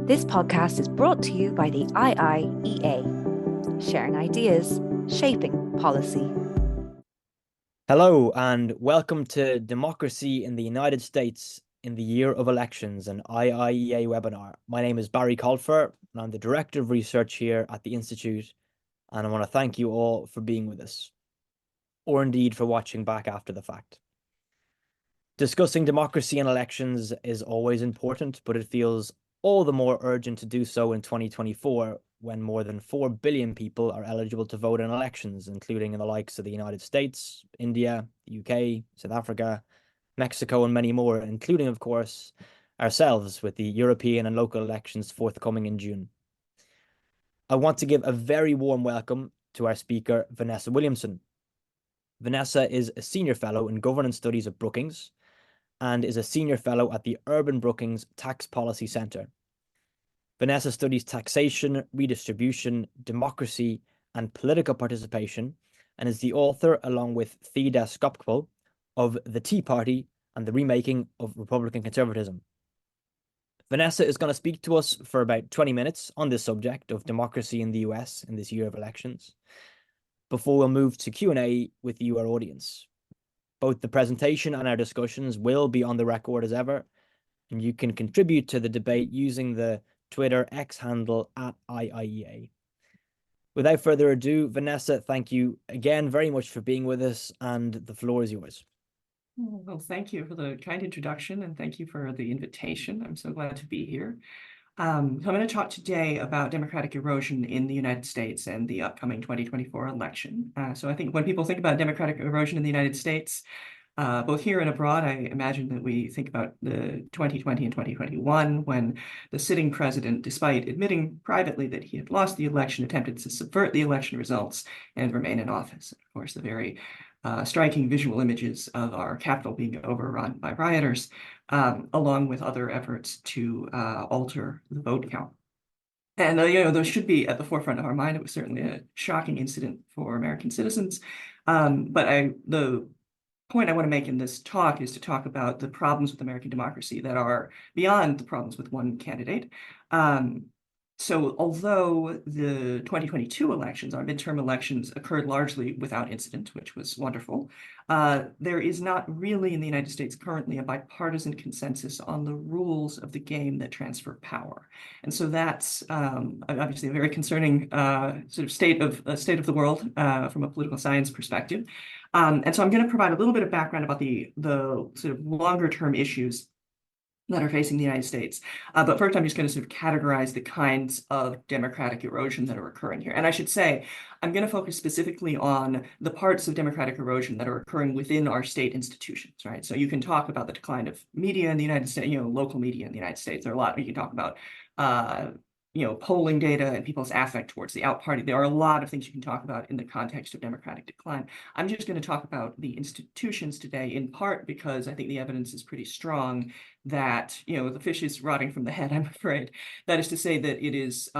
This podcast is brought to you by the IIEA, sharing ideas, shaping policy. Hello, and welcome to Democracy in the United States in the Year of Elections, an IIEA webinar. My name is Barry Colfer, and I'm the Director of Research here at the Institute, and I want to thank you all for being with us, or indeed for watching back after the fact. Discussing democracy and elections is always important, but it feels all the more urgent to do so in 2024, when more than 4 billion people are eligible to vote in elections, including in the likes of the United States, India, the UK, South Africa, Mexico, and many more, including, of course, ourselves with the European and local elections forthcoming in June. I want to give a very warm welcome to our speaker, Vanessa Williamson. Vanessa is a Senior Fellow in Governance Studies at Brookings and is a Senior Fellow at the Urban-Brookings Tax Policy Center. Vanessa studies taxation, redistribution, democracy, and political participation, and is the author, along with Theda Skocpol, of The Tea Party and the Remaking of Republican Conservatism. Vanessa is going to speak to us for about 20 minutes on this subject of democracy in the US in this year of elections, before we'll move to Q&A with you, our audience. Both the presentation and our discussions will be on the record as ever, and you can contribute to the debate using the Twitter X handle @IIEA. Without further ado, Vanessa, thank you again very much for being with us, and the floor is yours. Well, thank you for the kind introduction, and thank you for the invitation. I'm so glad to be here. So I'm going to talk today about democratic erosion in the United States and the upcoming 2024 election. So I think when people think about democratic erosion in the United States, both here and abroad, I imagine that we think about the 2020 and 2021, when the sitting president, despite admitting privately that he had lost the election, attempted to subvert the election results and remain in office. Of course, the very striking visual images of our Capitol being overrun by rioters, along with other efforts to alter the vote count. And those should be at the forefront of our mind. It was certainly a shocking incident for American citizens. But the point I want to make in this talk is to talk about the problems with American democracy that are beyond the problems with one candidate. So although the 2022 elections, our midterm elections, occurred largely without incident, which was wonderful, there is not really in the United States currently a bipartisan consensus on the rules of the game that transfer power. And so that's obviously a very concerning sort of state of the world from a political science perspective. And so I'm going to provide a little bit of background about the sort of longer term issues that are facing the United States. But first, I'm just going to sort of categorize the kinds of democratic erosion that are occurring here. And I should say, I'm going to focus specifically on the parts of democratic erosion that are occurring within our state institutions, right? So you can talk about the decline of media in the United States, local media in the United States. There are a lot, you can talk about polling data and people's affect towards the out party. There are a lot of things you can talk about in the context of democratic decline. I'm just going to talk about the institutions today, in part because I think the evidence is pretty strong that, the fish is rotting from the head, I'm afraid. That is to say that it is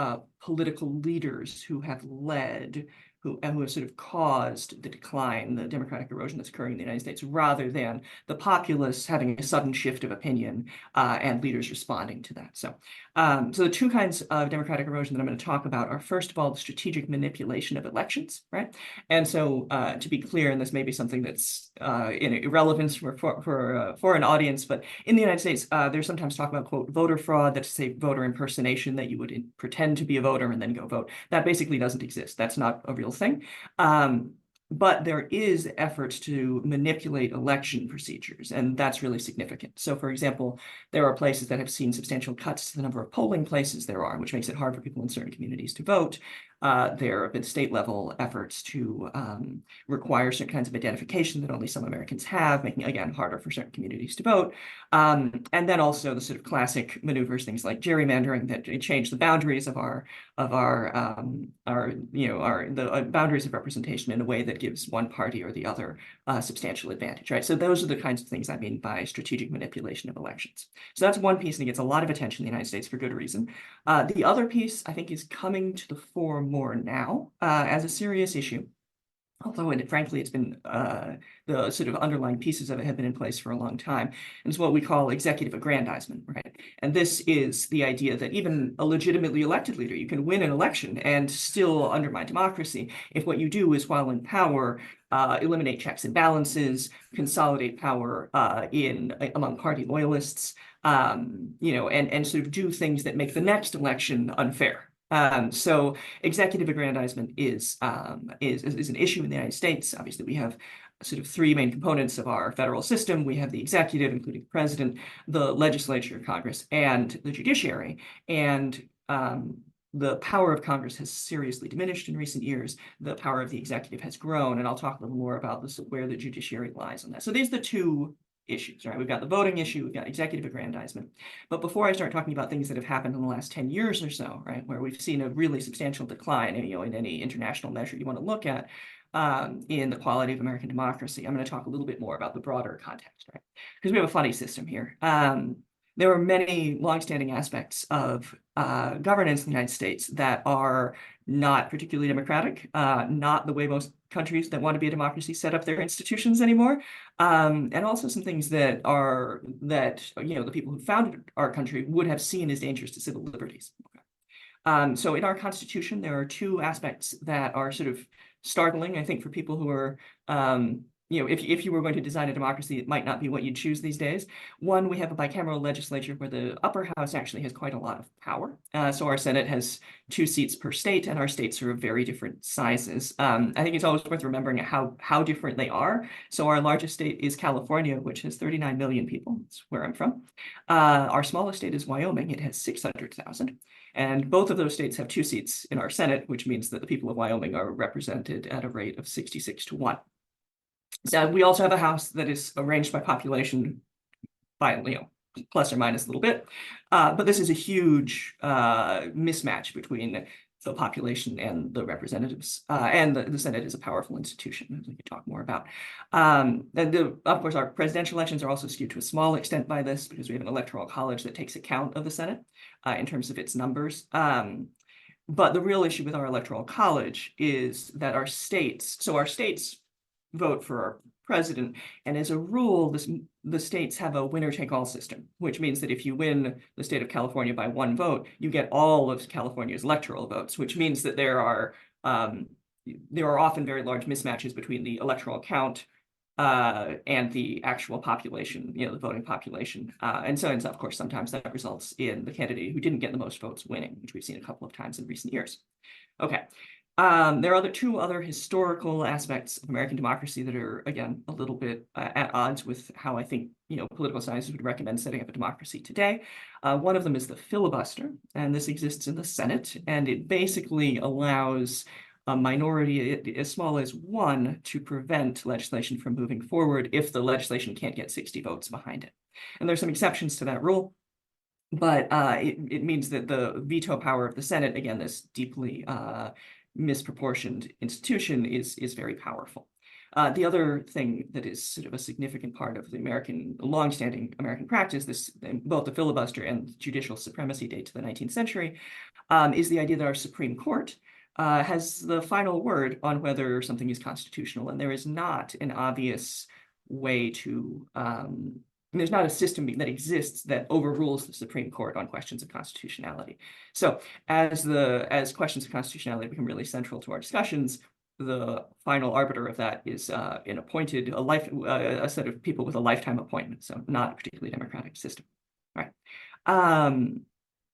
political leaders who have led, who have sort of caused the decline, the democratic erosion that's occurring in the United States, rather than the populace having a sudden shift of opinion and leaders responding to that. So the two kinds of democratic erosion that I'm going to talk about are, first of all, the strategic manipulation of elections, right? And so to be clear, and this may be something that's in irrelevance for an audience, but in the United States, there's sometimes talk about, quote, voter fraud, that's to say voter impersonation, that you would pretend to be a voter and then go vote. That basically doesn't exist. That's not a real thing. But there is efforts to manipulate election procedures, and that's really significant. So, for example, there are places that have seen substantial cuts to the number of polling places there are, which makes it hard for people in certain communities to vote. There have been state-level efforts to require certain kinds of identification that only some Americans have, making it, again, harder for certain communities to vote. And then also the sort of classic maneuvers, things like gerrymandering, that change the boundaries of the boundaries of representation in a way that gives one party or the other substantial advantage, right? So those are the kinds of things I mean by strategic manipulation of elections. So that's one piece, and it gets a lot of attention in the United States for good reason. The other piece, I think, is coming to the fore more now as a serious issue. although frankly, it's been the sort of underlying pieces of it have been in place for a long time. And it's what we call executive aggrandizement, right? And this is the idea that even a legitimately elected leader, you can win an election and still undermine democracy if what you do is, while in power, eliminate checks and balances, consolidate power among party loyalists, and sort of do things that make the next election unfair. So executive aggrandizement is an issue in the United States. Obviously, we have sort of three main components of our federal system. We have the executive, including the president, the legislature, Congress, and the judiciary. And the power of Congress has seriously diminished in recent years. The power of the executive has grown, and I'll talk a little more about this, where the judiciary lies on that. So these are the two issues, right? We've got the voting issue, we've got executive aggrandizement. But before I start talking about things that have happened in the last 10 years or so, right, where we've seen a really substantial decline, in any international measure you want to look at, in the quality of American democracy, I'm going to talk a little bit more about the broader context, right? Because we have a funny system here. There are many longstanding aspects of governance in the United States that are not particularly democratic, not the way most countries that want to be a democracy set up their institutions anymore, and also some things that the people who founded our country would have seen as dangerous to civil liberties. So in our Constitution, there are two aspects that are sort of startling, I think, for people who are if you were going to design a democracy, it might not be what you'd choose these days. One, we have a bicameral legislature where the upper house actually has quite a lot of power. So our Senate has 2 seats per state, and our states are of very different sizes. I think it's always worth remembering how different they are. So our largest state is California, which has 39 million people. That's where I'm from. Our smallest state is Wyoming. It has 600,000. And both of those states have 2 seats in our Senate, which means that the people of Wyoming are represented at a rate of 66-1. So we also have a House that is arranged by population by, plus or minus a little bit. But this is a huge mismatch between the population and the representatives. And the Senate is a powerful institution, as we can talk more about. And of course, our presidential elections are also skewed to a small extent by this, because we have an electoral college that takes account of the Senate in terms of its numbers. But the real issue with our electoral college is that our states vote for our president, and as a rule, the states have a winner-take-all system, which means that if you win the state of California by 1 vote, you get all of California's electoral votes, which means that there are often very large mismatches between the electoral count and the actual population, the voting population. And so, of course, sometimes that results in the candidate who didn't get the most votes winning, which we've seen a couple of times in recent years. Okay. There are 2 other historical aspects of American democracy that are, again, a little bit at odds with how I think, political science would recommend setting up a democracy today. One of them is the filibuster, and this exists in the Senate, and it basically allows a minority as small as 1 to prevent legislation from moving forward if the legislation can't get 60 votes behind it. And there's some exceptions to that rule. But it means that the veto power of the Senate, again, this deeply misproportioned institution, is very powerful. The other thing that is sort of a significant part of the longstanding American practice, both the filibuster and judicial supremacy date to the 19th century, is the idea that our Supreme Court has the final word on whether something is constitutional, and there is not an obvious way to there's not a system that exists that overrules the Supreme Court on questions of constitutionality. So as questions of constitutionality become really central to our discussions, the final arbiter of that is a set of people with a lifetime appointment, so not a particularly democratic system. All right.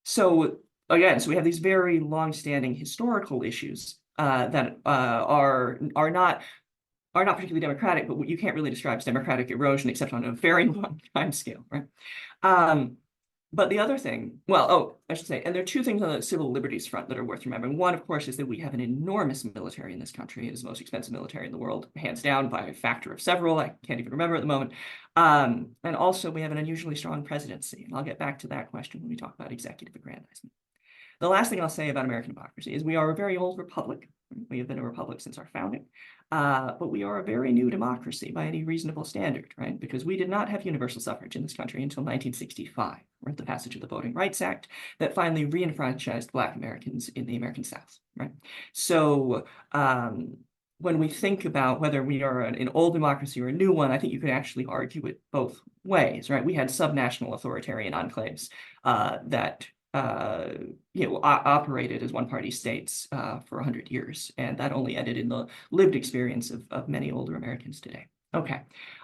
So we have these very long-standing historical issues that are not particularly democratic, but you can't really describe as democratic erosion except on a very long time scale, right? But the other thing, I should say, and there are 2 things on the civil liberties front that are worth remembering. One, of course, is that we have an enormous military in this country. It is the most expensive military in the world, hands down, by a factor of several. I can't even remember at the moment. And also, we have an unusually strong presidency. And I'll get back to that question when we talk about executive aggrandizement. The last thing I'll say about American democracy is we are a very old republic. We have been a republic since our founding. But we are a very new democracy by any reasonable standard, right? Because we did not have universal suffrage in this country until 1965, with the passage of the Voting Rights Act that finally re-enfranchised Black Americans in the American South, right? So when we think about whether we are an old democracy or a new one, I think you could actually argue it both ways, right? We had subnational authoritarian enclaves that operated as one-party states for 100 years, and that only ended in the lived experience of many older Americans today. Okay,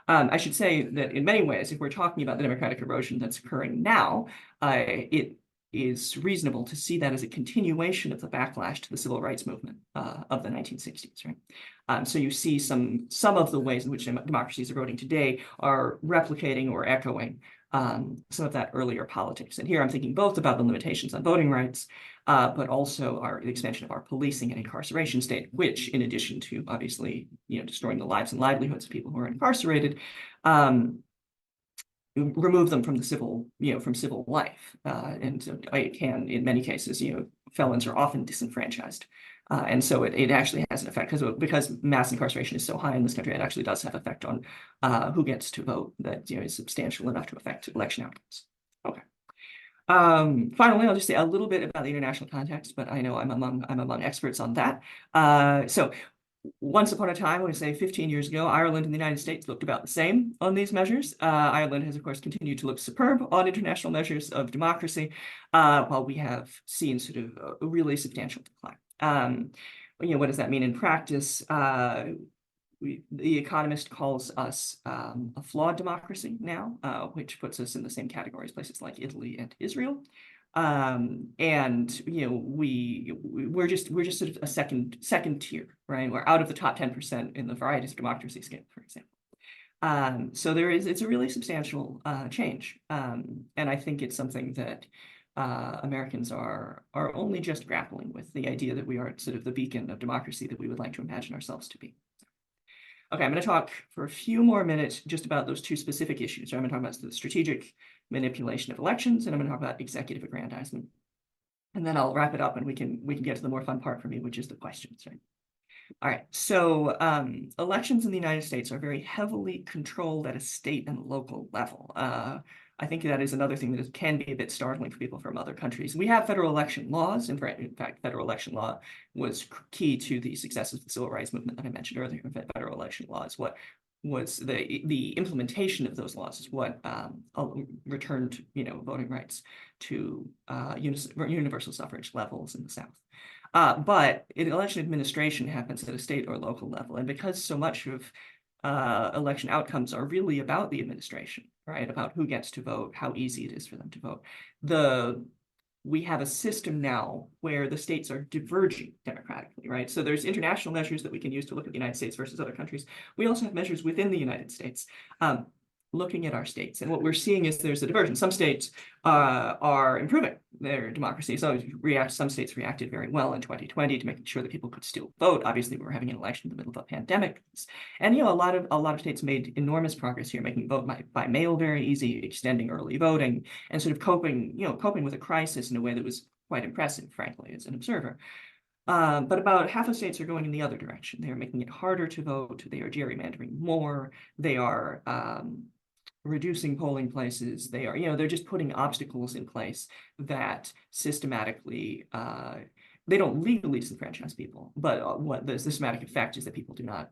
I should say that in many ways, if we're talking about the democratic erosion that's occurring now, it is reasonable to see that as a continuation of the backlash to the civil rights movement of the 1960s, right? So you see some of the ways in which democracy is eroding today are replicating or echoing some of that earlier politics. And here I'm thinking both about the limitations on voting rights, but also the expansion of our policing and incarceration state, which, in addition to obviously destroying the lives and livelihoods of people who are incarcerated, remove them from the civil, from civil life. And so it can, in many cases, felons are often disenfranchised. And so it actually has an effect because mass incarceration is so high in this country, it actually does have effect on who gets to vote that is substantial enough to affect election outcomes. Okay. Finally, I'll just say a little bit about the international context, but I know I'm among experts on that. So once upon a time, I would say 15 years ago, Ireland and the United States looked about the same on these measures. Ireland has, of course, continued to look superb on international measures of democracy, while we have seen sort of a really substantial decline. What does that mean in practice? The Economist calls us a flawed democracy now, which puts us in the same category as places like Italy and Israel. And we're just sort of a second tier, right? We're out of the top 10% in the varieties of democracy scale, for example. So it's a really substantial change, and I think it's something that Americans are only just grappling with, the idea that we are sort of the beacon of democracy that we would like to imagine ourselves to be. Okay, I'm going to talk for a few more minutes just about those two specific issues. So I'm going to talk about the strategic manipulation of elections, and I'm going to talk about executive aggrandizement. And then I'll wrap it up and we can get to the more fun part for me, which is the questions, right? All right, so elections in the United States are very heavily controlled at a state and local level. I think that is another thing that can be a bit startling for people from other countries. We have federal election laws. In fact, federal election law was key to the success of the civil rights movement that I mentioned earlier. Federal election law is what was the implementation of those laws is what returned voting rights to universal suffrage levels in the South. But election administration happens at a state or local level, and because so much of election outcomes are really about the administration, right? About who gets to vote, how easy it is for them to vote. We have a system now where the states are diverging democratically, right? So there's international measures that we can use to look at the United States versus other countries. We also have measures within the United States looking at our states. And what we're seeing is there's a diversion. Some states are improving their democracy. So some states reacted very well in 2020 to making sure that people could still vote. Obviously, we were having an election in the middle of a pandemic. And a lot of states made enormous progress here, making vote by mail very easy, extending early voting, and sort of coping with a crisis in a way that was quite impressive, frankly, as an observer. But about half of states are going in the other direction. They are making it harder to vote. They are gerrymandering more. They are reducing polling places. They are, they're just putting obstacles in place that systematically, they don't legally disenfranchise people, but what the systematic effect is that people do not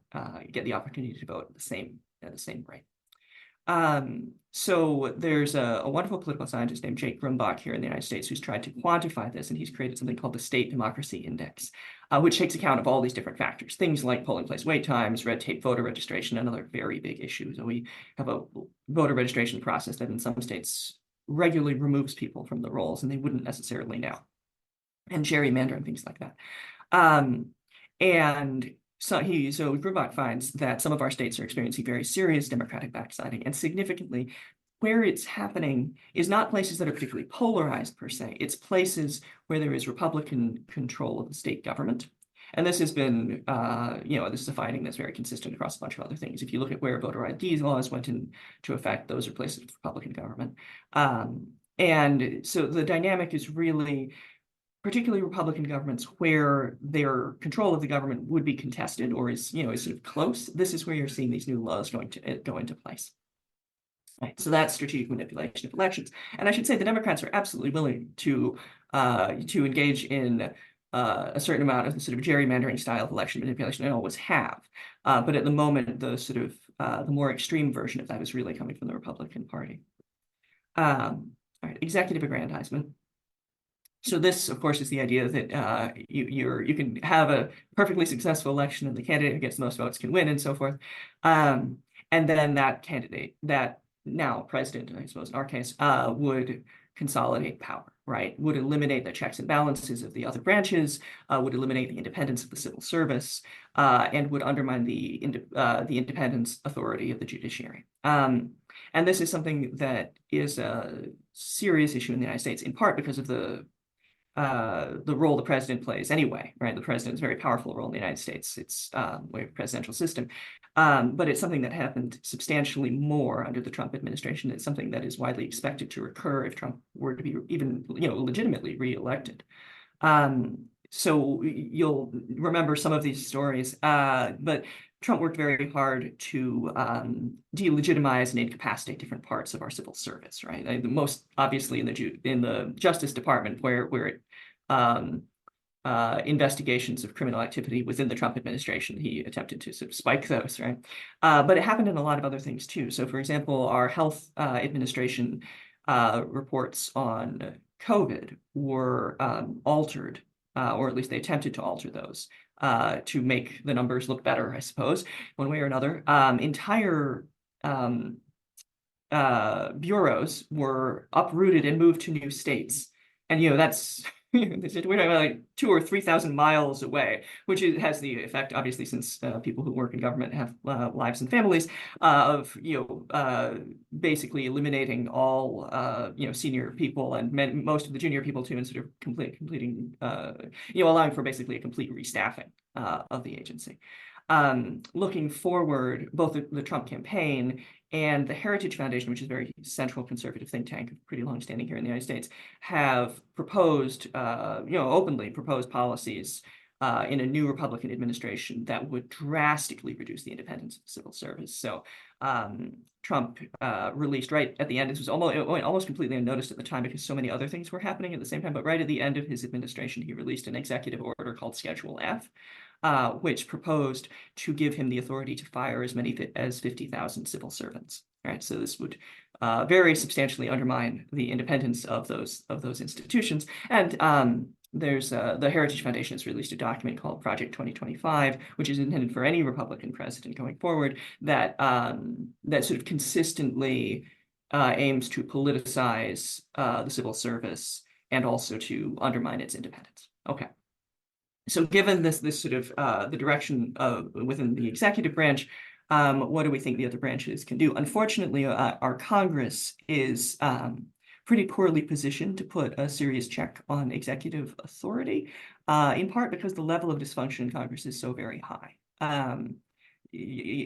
get the opportunity to vote at the same rate. So there's a wonderful political scientist named Jake Grumbach here in the United States who's tried to quantify this, and he's created something called the State Democracy Index, which takes account of all these different factors, things like polling place wait times, red tape voter registration, and other very big issues. So we have a voter registration process that in some states regularly removes people from the rolls, and they wouldn't necessarily now, and gerrymandering, things like that. So Grumbach finds that some of our states are experiencing very serious democratic backsliding, and significantly, where it's happening is not places that are particularly polarized per se. It's places where there is Republican control of the state government. And this has been, this is a finding that's very consistent across a bunch of other things. If you look at where voter ID laws went into effect, those are places with Republican government. And so the dynamic is really particularly Republican governments where their control of the government would be contested or is sort of close. This is where you're seeing these new laws going to go into place. Right, so that's strategic manipulation of elections. And I should say the Democrats are absolutely willing to engage in a certain amount of the sort of gerrymandering style of election manipulation, and always have. But at the moment, the sort of the more extreme version of that is really coming from the Republican Party. All right, executive aggrandizement. So this, of course, is the idea that you can have a perfectly successful election and the candidate who gets the most votes can win and so forth. And then that candidate, that now president, I suppose in our case, would consolidate power, right? Would eliminate the checks and balances of the other branches, would eliminate the independence of the civil service, and would undermine the independence authority of the judiciary. And this is something that is a serious issue in the United States, in part because of the role the president plays anyway, right? The president is a very powerful role in the United States. It's we have a presidential system, but it's something that happened substantially more under the Trump administration. It's something that is widely expected to recur if Trump were to be even, legitimately reelected. So you'll remember some of these stories, but Trump worked very hard to delegitimize and incapacitate different parts of our civil service, right? The most obviously in the Justice Department, where investigations of criminal activity within the Trump administration, he attempted to sort of spike those, right? But it happened in a lot of other things too. So, for example, our health administration reports on COVID were altered, or at least they attempted to alter those. To make the numbers look better, I suppose, one way or another. Entire bureaus were uprooted and moved to new states. And, that's, we're talking about like 2,000 or 3,000 miles away, which has the effect, obviously, since people who work in government have lives and families, of, basically eliminating all, senior people and most of the junior people too, and sort of completing, allowing for basically a complete restaffing of the agency. Looking forward, both the Trump campaign and the Heritage Foundation, which is a very central conservative think tank, pretty long-standing here in the United States, have proposed, openly proposed policies in a new Republican administration that would drastically reduce the independence of the civil service. So Trump released right at the end, this was almost completely unnoticed at the time because so many other things were happening at the same time, but right at the end of his administration, he released an executive order called Schedule F, which proposed to give him the authority to fire as many as 50,000 civil servants. Right, so this would very substantially undermine the independence of those institutions. And there's the Heritage Foundation has released a document called Project 2025, which is intended for any Republican president going forward, that that sort of consistently aims to politicize the civil service and also to undermine its independence. Okay. So given this sort of the direction within the executive branch, what do we think the other branches can do? Unfortunately, our Congress is pretty poorly positioned to put a serious check on executive authority, in part because the level of dysfunction in Congress is so very high.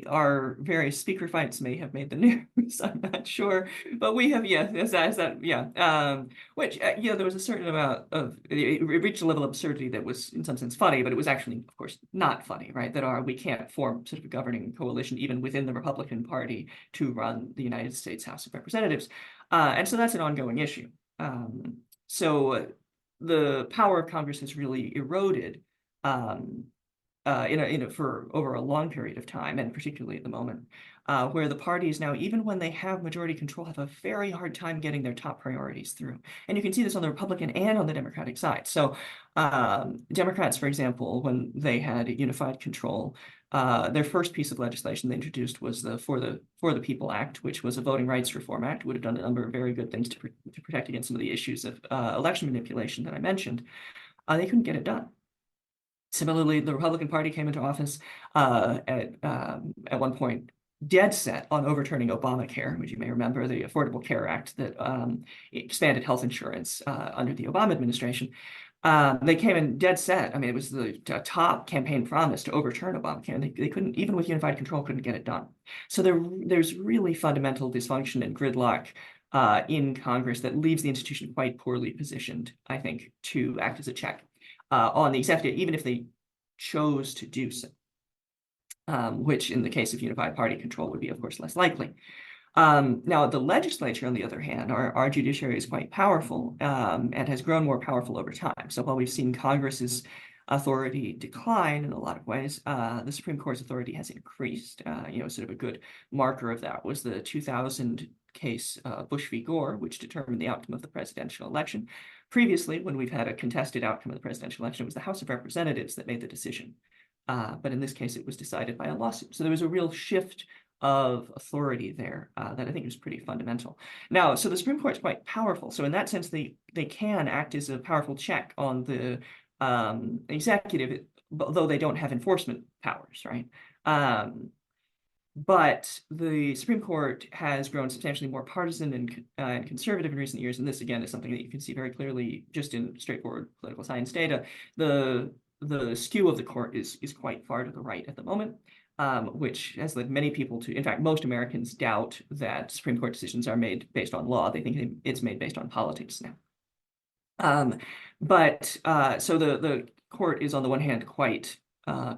Our various speaker fights may have made the news, I'm not sure, but we have, which, there was a certain amount of, it reached a level of absurdity that was in some sense funny, but it was actually, of course, not funny, right? That we can't form sort of a governing coalition even within the Republican Party to run the United States House of Representatives. And so that's an ongoing issue. So the power of Congress has really eroded for over a long period of time, and particularly at the moment, where the parties now, even when they have majority control, have a very hard time getting their top priorities through. And you can see this on the Republican and on the Democratic side. So Democrats, for example, when they had unified control, their first piece of legislation they introduced was the For the People Act, which was a voting rights reform act, would have done a number of very good things to protect against some of the issues of election manipulation that I mentioned. They couldn't get it done. Similarly, the Republican Party came into office at one point dead set on overturning Obamacare, which you may remember, the Affordable Care Act that expanded health insurance under the Obama administration. They came in dead set. I mean, it was the top campaign promise to overturn Obamacare, and they couldn't, even with unified control, couldn't get it done. So there's really fundamental dysfunction and gridlock in Congress that leaves the institution quite poorly positioned, I think, to act as a check on the executive, even if they chose to do so, which in the case of unified party control would be, of course, less likely. Now, the legislature, on the other hand, our judiciary is quite powerful and has grown more powerful over time. So while we've seen Congress's authority decline in a lot of ways, the Supreme Court's authority has increased. Sort of a good marker of that was the 2000 case, Bush v. Gore, which determined the outcome of the presidential election. Previously, when we've had a contested outcome of the presidential election, it was the House of Representatives that made the decision. But in this case, it was decided by a lawsuit. So there was a real shift of authority there that I think is pretty fundamental. Now, so the Supreme Court is quite powerful. So in that sense, they can act as a powerful check on the executive, though they don't have enforcement powers, right? But the Supreme Court has grown substantially more partisan and conservative in recent years, and this again is something that you can see very clearly just in straightforward political science data. The skew of the court is quite far to the right at the moment, which has led many people to, in fact, most Americans doubt that Supreme Court decisions are made based on law. They think it's made based on politics now. So the court is on the one hand quite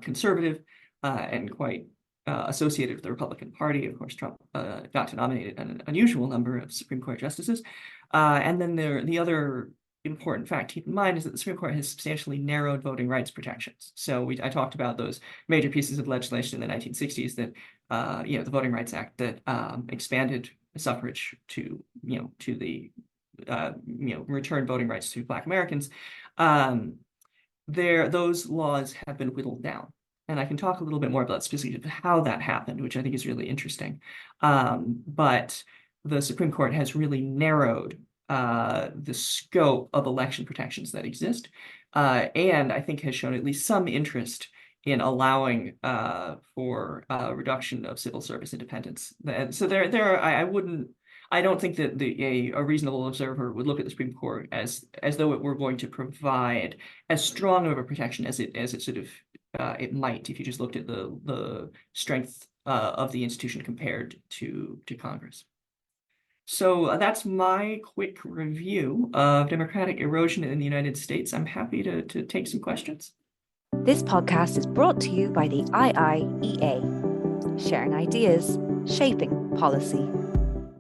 conservative and quite associated with the Republican Party. Of course, Trump got to nominate an unusual number of Supreme Court justices. And then the other important fact to keep in mind is that the Supreme Court has substantially narrowed voting rights protections. So I talked about those major pieces of legislation in the 1960s that, the Voting Rights Act that expanded suffrage to the returned voting rights to Black Americans. Those laws have been whittled down. And I can talk a little bit more about specifically how that happened, which I think is really interesting. But the Supreme Court has really narrowed the scope of election protections that exist, and I think has shown at least some interest in allowing for reduction of civil service independence. And so I don't think that a reasonable observer would look at the Supreme Court as though it were going to provide as strong of a protection as it sort of it might if you just looked at the strength of the institution compared to Congress. So that's my quick review of democratic erosion in the United States. I'm happy to take some questions. This podcast is brought to you by the IIEA, sharing ideas, shaping policy.